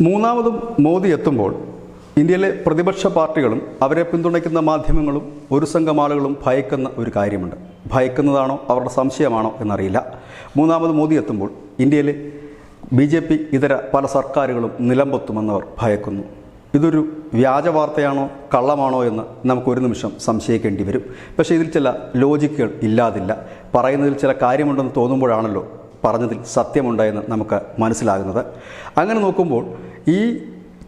മൂന്നാമതും മോദി എത്തുമ്പോൾ ഇന്ത്യയിലെ പ്രതിപക്ഷ പാർട്ടികളും അവരെ പിന്തുണയ്ക്കുന്ന മാധ്യമങ്ങളും ഒരു സംഘം ആളുകളും ഭയക്കുന്ന ഒരു കാര്യമുണ്ട്. ഭയക്കുന്നതാണോ അവരുടെ സംശയമാണോ എന്നറിയില്ല. മൂന്നാമത് മോദി എത്തുമ്പോൾ ഇന്ത്യയിലെ BJP ഇതര പല സർക്കാരുകളും നിലംപൊത്തുമെന്നവർ ഭയക്കുന്നു. ഇതൊരു വ്യാജ വാർത്തയാണോ കള്ളമാണോ എന്ന് നമുക്കൊരു നിമിഷം സംശയിക്കേണ്ടി വരും. പക്ഷേ ഇതിൽ ചില ലോജിക്കുകൾ ഇല്ലാതില്ല. പറയുന്നതിൽ ചില കാര്യമുണ്ടെന്ന് തോന്നുമ്പോഴാണല്ലോ പറഞ്ഞതിൽ സത്യമുണ്ടായെന്ന് നമുക്ക് മനസ്സിലാകുന്നത്. അങ്ങനെ നോക്കുമ്പോൾ ഈ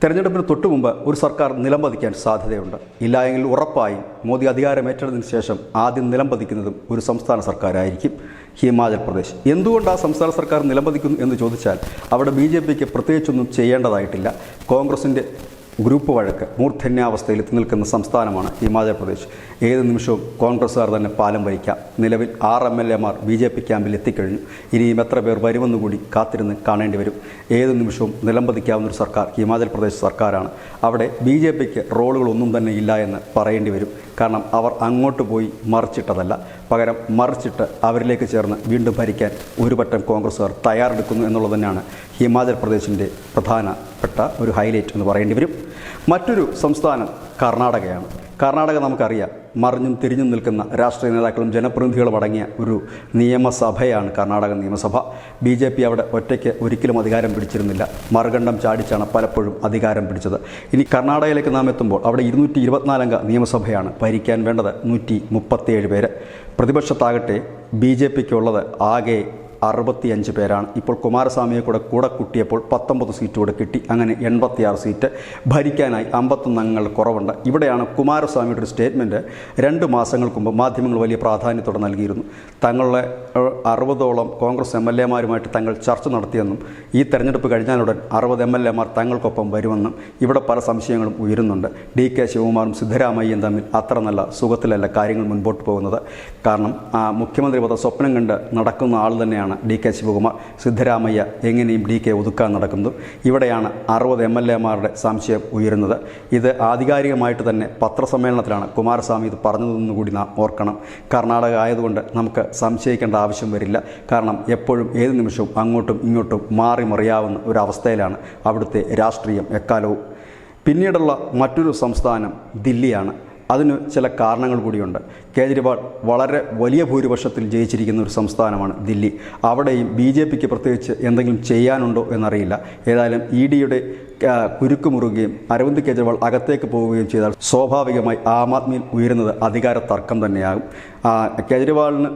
തെരഞ്ഞെടുപ്പിന് തൊട്ടു മുമ്പ് ഒരു സർക്കാർ നിലംപതിക്കാൻ സാധ്യതയുണ്ട്. ഇല്ലായെങ്കിൽ ഉറപ്പായും മോദി അധികാരമേറ്റതിന് ശേഷം ആദ്യം നിലംപതിക്കുന്നതും ഒരു സംസ്ഥാന സർക്കാരായിരിക്കും, ഹിമാചൽ പ്രദേശ്. എന്തുകൊണ്ട് ആ സംസ്ഥാന സർക്കാർ നിലംപതിക്കുന്നു എന്ന് ചോദിച്ചാൽ അവിടെ BJPക്ക് പ്രത്യേകിച്ചൊന്നും ചെയ്യേണ്ടതായിട്ടില്ല. കോൺഗ്രസിൻ്റെ ഗ്രൂപ്പ് വഴക്ക് മൂർധന്യാവസ്ഥയിൽ എത്തി നിൽക്കുന്ന സംസ്ഥാനമാണ് ഹിമാചൽ പ്രദേശ്. ഏത് നിമിഷവും കോൺഗ്രസ്സുകാർ തന്നെ പാലം വഹിക്കാം. നിലവിൽ 6 MLA-മാർ BJP ക്യാമ്പിൽ എത്തിക്കഴിഞ്ഞു. ഇനിയും എത്ര പേർ വരുമെന്നുകൂടി കാത്തിരുന്ന് കാണേണ്ടി വരും. ഏത് നിമിഷവും നിലംപതിക്കാവുന്നൊരു സർക്കാർ ഹിമാചൽ പ്രദേശ് സർക്കാരാണ്. അവിടെ BJPക്ക് റോളുകളൊന്നും തന്നെ ഇല്ല എന്ന് പറയേണ്ടി വരും. കാരണം അവർ അങ്ങോട്ട് പോയി മറിച്ചിട്ടതല്ല, പകരം മറിച്ചിട്ട് അവരിലേക്ക് ചേർന്ന് വീണ്ടും ഭരിക്കാൻ ഒരു പറ്റം കോൺഗ്രസ്സുകാർ തയ്യാറെടുക്കുന്നു എന്നുള്ളത് തന്നെയാണ് ഹിമാചൽ പ്രദേശിൻ്റെ പ്രധാനപ്പെട്ട ഒരു ഹൈലൈറ്റ് എന്ന് പറയേണ്ടി വരും. മറ്റൊരു സംസ്ഥാനം കർണാടകയാണ്. കർണാടക നമുക്കറിയാം, മറിഞ്ഞും തിരിഞ്ഞും നിൽക്കുന്ന രാഷ്ട്രീയ നേതാക്കളും ജനപ്രതിനിധികളും അടങ്ങിയ ഒരു നിയമസഭയാണ് കർണാടക നിയമസഭ. BJP അവിടെ ഒറ്റയ്ക്ക് ഒരിക്കലും അധികാരം പിടിച്ചിരുന്നില്ല. മറുകണ്ഠം ചാടിച്ചാണ് പലപ്പോഴും അധികാരം പിടിച്ചത്. ഇനി കർണാടകയിലേക്ക് നാം എത്തുമ്പോൾ അവിടെ 224 അംഗ നിയമസഭയാണ്. ഭരിക്കാൻ വേണ്ടത് 137 പേര്. പ്രതിപക്ഷത്താകട്ടെ BJPക്കുള്ളത് ആകെ 65 പേരാണ്. ഇപ്പോൾ കുമാരസ്വാമിയെ കൂടെ കൂട്ടിയപ്പോൾ 19 സീറ്റ് കൂടെ കിട്ടി. അങ്ങനെ 86 സീറ്റ്. ഭരിക്കാനായി 51 അംഗങ്ങൾ കുറവുണ്ട്. ഇവിടെയാണ് കുമാരസ്വാമിയുടെ ഒരു സ്റ്റേറ്റ്മെൻറ്റ് 2 മാസങ്ങൾക്ക് മുമ്പ് മാധ്യമങ്ങൾ വലിയ പ്രാധാന്യത്തോടെ നൽകിയിരുന്നു. തങ്ങളുടെ 60ഓളം കോൺഗ്രസ് MLA-മാരുമായിട്ട് തങ്ങൾ ചർച്ച നടത്തിയെന്നും ഈ തെരഞ്ഞെടുപ്പ് കഴിഞ്ഞാലുടൻ 60 MLA-മാർ തങ്ങൾക്കൊപ്പം വരുമെന്നും ഇവിടെ പല സംശയങ്ങളും ഉയരുന്നുണ്ട്. DK ശിവകുമാറും സിദ്ധരാമയ്യയും തമ്മിൽ അത്ര നല്ല സുഖത്തിലല്ല കാര്യങ്ങൾ മുൻപോട്ട് പോകുന്നത്. കാരണം മുഖ്യമന്ത്രി പദം സ്വപ്നം കണ്ട് നടക്കുന്ന ആൾ തന്നെയാണ് DK ശിവകുമാർ. സിദ്ധരാമയ്യ എങ്ങനെയും DK ഒതുക്കാൻ നടക്കുന്നത്. ഇവിടെയാണ് 60 MLA-മാരുടെ സംശയം ഉയരുന്നത്. ഇത് ആധികാരികമായിട്ട് തന്നെ പത്രസമ്മേളനത്തിലാണ് കുമാരസ്വാമി ഇത് പറഞ്ഞതെന്നുകൂടി നാം ഓർക്കണം. കർണാടക ആയതുകൊണ്ട് നമുക്ക് സംശയിക്കേണ്ട ആവശ്യം വരില്ല. കാരണം എപ്പോഴും ഏത് നിമിഷവും അങ്ങോട്ടും ഇങ്ങോട്ടും മാറി മറിയാവുന്ന ഒരവസ്ഥയിലാണ് അവിടുത്തെ രാഷ്ട്രീയം എക്കാലവും. പിന്നീടുള്ള മറ്റൊരു സംസ്ഥാനം ദില്ലിയാണ്. അതിന് ചില കാരണങ്ങൾ കൂടിയുണ്ട്. കേജ്രിവാൾ വളരെ വലിയ ഭൂരിപക്ഷത്തിൽ ജയിച്ചിരിക്കുന്ന ഒരു സംസ്ഥാനമാണ് ദില്ലി. അവിടെയും BJPക്ക് പ്രത്യേകിച്ച് എന്തെങ്കിലും ചെയ്യാനുണ്ടോ എന്നറിയില്ല. ഏതായാലും EDയുടെ കുരുക്ക് മുറുകയും അരവിന്ദ് കേജ്രിവാൾ അകത്തേക്ക് പോവുകയും ചെയ്താൽ സ്വാഭാവികമായി ആം ആദ്മിയിൽ ഉയരുന്നത് അധികാര തർക്കം തന്നെയാകും. കേജ്രിവാളിന്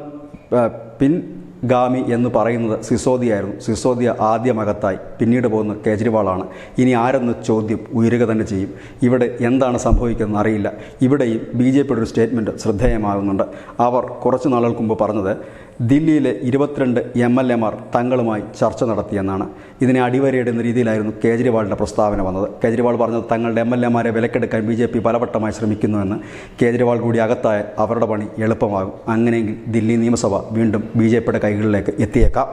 പിൻഗാമി എന്ന് പറയുന്നത് സിസോദിയായിരുന്നു. സിസോദിയ ആദ്യം അകത്തായി, പിന്നീട് പോകുന്ന കേജ്രിവാളാണ്. ഇനി ആരെന്ന് ചോദ്യം ഉയരുക തന്നെ ചെയ്യും. ഇവിടെ എന്താണ് സംഭവിക്കുന്നതെന്ന് അറിയില്ല. ഇവിടെയും BJPയുടെ ഒരു സ്റ്റേറ്റ്മെൻറ്റ് ശ്രദ്ധേയമാകുന്നുണ്ട്. അവർ കുറച്ച് നാളുകൾക്ക് മുമ്പ് പറഞ്ഞത് ദില്ലിയിലെ 22 MLA-മാർ തങ്ങളുമായി ചർച്ച നടത്തിയെന്നാണ്. ഇതിനെ അടിവരയിടുന്ന രീതിയിലായിരുന്നു കേജ്രിവാളിൻ്റെ പ്രസ്താവന വന്നത്. കേജ്രിവാൾ പറഞ്ഞത് തങ്ങളുടെ MLA-മാരെ വിലക്കെടുക്കാൻ BJP പലവട്ടമായി ശ്രമിക്കുന്നുവെന്ന്. കേജ്രിവാൾ കൂടി അകത്തായാൽ അവരുടെ പണി എളുപ്പമാകും. അങ്ങനെയെങ്കിൽ ദില്ലി നിയമസഭ വീണ്ടും BJPയുടെ കൈകളിലേക്ക് എത്തിയേക്കാം.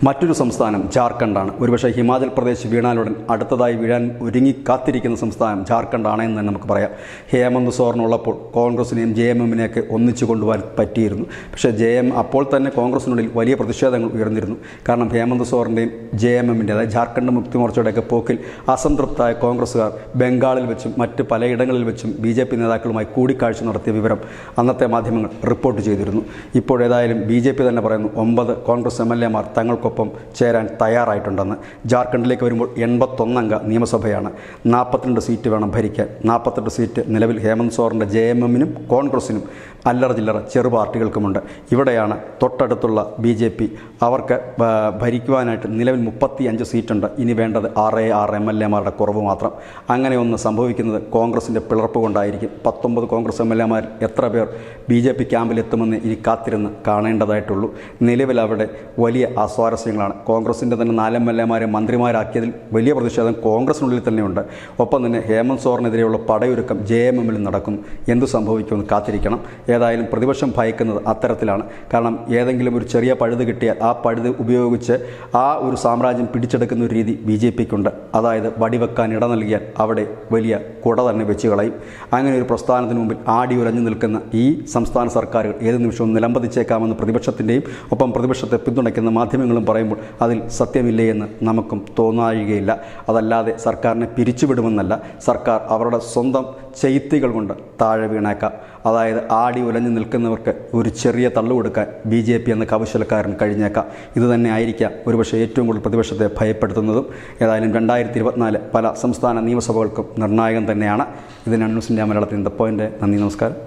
മറ്റൊരു സംസ്ഥാനം ജാർഖണ്ഡാണ്. ഒരുപക്ഷെ ഹിമാചൽ പ്രദേശ് വീണാലുടൻ അടുത്തതായി വീഴാൻ ഒരുങ്ങി കാത്തിരിക്കുന്ന സംസ്ഥാനം ജാർഖണ്ഡാണ് എന്ന് തന്നെ നമുക്ക് പറയാം. ഹേമന്ത് സോറനുള്ളപ്പോൾ കോൺഗ്രസിനെയും JMM-നെയൊക്കെ ഒന്നിച്ചു കൊണ്ടുപോകാൻ പറ്റിയിരുന്നു. പക്ഷേ അപ്പോൾ തന്നെ കോൺഗ്രസിനുള്ളിൽ വലിയ പ്രതിഷേധങ്ങൾ ഉയർന്നിരുന്നു. കാരണം ഹേമന്ത് സോറൻ്റെയും JMM-ൻ്റെ അതായത് ജാർഖണ്ഡ് മുക്തി മോർച്ചയുടെയൊക്കെ പോക്കിൽ അസംതൃപ്തരായ കോൺഗ്രസ്സുകാർ ബംഗാളിൽ വെച്ചും മറ്റ് പലയിടങ്ങളിൽ വെച്ചും BJP നേതാക്കളുമായി കൂടിക്കാഴ്ച നടത്തിയ വിവരം അന്നത്തെ മാധ്യമങ്ങൾ റിപ്പോർട്ട് ചെയ്തിരുന്നു. ഇപ്പോഴേതായാലും BJP തന്നെ പറയുന്നു 9 കോൺഗ്രസ് MLA-മാർ തങ്ങൾക്കൊപ്പം ചേരാൻ തയ്യാറായിട്ടുണ്ടെന്ന്. ജാർഖണ്ഡിലേക്ക് വരുമ്പോൾ 81 അംഗ നിയമസഭയാണ്. 42 സീറ്റ് വേണം ഭരിക്കാൻ. 48 സീറ്റ് നിലവിൽ ഹേമന്ത് സോറൻ്റെ JMM-നും കോൺഗ്രസിനും അല്ലറ ചില്ലറ ചെറു പാർട്ടികൾക്കുമുണ്ട്. ഇവിടെയാണ് തൊട്ടടുത്തുള്ള BJP. അവർക്ക് ഭരിക്കുവാനായിട്ട് നിലവിൽ 35 സീറ്റുണ്ട്. ഇനി വേണ്ടത് 6 MLA-മാരുടെ കുറവ് മാത്രം. അങ്ങനെ ഒന്ന് സംഭവിക്കുന്നത് കോൺഗ്രസിൻ്റെ പിളർപ്പ് കൊണ്ടായിരിക്കും. 19 കോൺഗ്രസ് MLA-മാർ എത്ര പേർ BJP ക്യാമ്പിലെത്തുമെന്ന് ഇനി കാത്തിരുന്ന് കാണേണ്ടതായിട്ടുള്ളൂ. നിലവിൽ അവിടെ വലിയ അസ്വാരസ്യങ്ങളാണ്. കോൺഗ്രസിൻ്റെ തന്നെ 4 MLA-മാരെ മന്ത്രിമാരാക്കിയതിൽ വലിയ പ്രതിഷേധം കോൺഗ്രസിനുള്ളിൽ തന്നെയുണ്ട്. ഒപ്പം തന്നെ ഹേമന്ത് സോറനെതിരെയുള്ള പടയൊരുക്കം JMM-ൽ നടക്കുന്നു. എന്തു സംഭവിക്കുമെന്ന് കാത്തിരിക്കണം. ഏതായാലും പ്രതിപക്ഷം ഭയക്കുന്നത് അത്തരത്തിലാണ്. കാരണം ഏതെങ്കിലും ഒരു ചെറിയ പഴുത് കിട്ടിയാൽ ആ പഴുത് ഉപയോഗിച്ച് ആ ഒരു സാമ്രാജ്യം പിടിച്ചെടുക്കുന്ന ഒരു രീതി BJPക്കുണ്ട്. അതായത് വടിവെക്കാൻ ഇട നൽകിയാൽ അവിടെ വലിയ കുട തന്നെ വെച്ച് കളയും. അങ്ങനെ ഒരു പ്രസ്ഥാനത്തിന് മുമ്പിൽ ആടി ഉലഞ്ഞു നിൽക്കുന്ന ഈ സംസ്ഥാന സർക്കാരുകൾ ഏത് നിമിഷവും നിലംപതിച്ചേക്കാമെന്ന് പ്രതിപക്ഷത്തിൻ്റെയും ഒപ്പം പ്രതിപക്ഷത്തെ പിന്തുണയ്ക്കുന്ന മാധ്യമങ്ങളും പറയുമ്പോൾ അതിൽ സത്യമില്ലേ എന്ന് നമുക്കും തോന്നാഴികയില്ല. അതല്ലാതെ സർക്കാരിനെ പിരിച്ചുവിടുമെന്നല്ല, സർക്കാർ അവരുടെ സ്വന്തം ചെയ്ത്തികൾ കൊണ്ട് താഴെ വീണേക്കാം. അതായത് ആടി ഉലഞ്ഞു നിൽക്കുന്നവർക്ക് ഒരു ചെറിയ തള്ളു കൊടുക്കാൻ BJP എന്ന കൗശലക്കാരൻ കഴിഞ്ഞേക്കാം. ഇതുതന്നെ ആയിരിക്കാം ഒരുപക്ഷെ ഏറ്റവും കൂടുതൽ പ്രതിപക്ഷത്തെ ഭയപ്പെടുത്തുന്നതും. ഏതായാലും 2024 പല സംസ്ഥാന നിയമസഭകൾക്കും നിർണായകം തന്നെയാണ്. ഇത് ന്യൂസ് ഇന്ത്യ മലയാളത്തിൻ്റെ പോയിൻ്റ്. നന്ദി, നമസ്കാരം.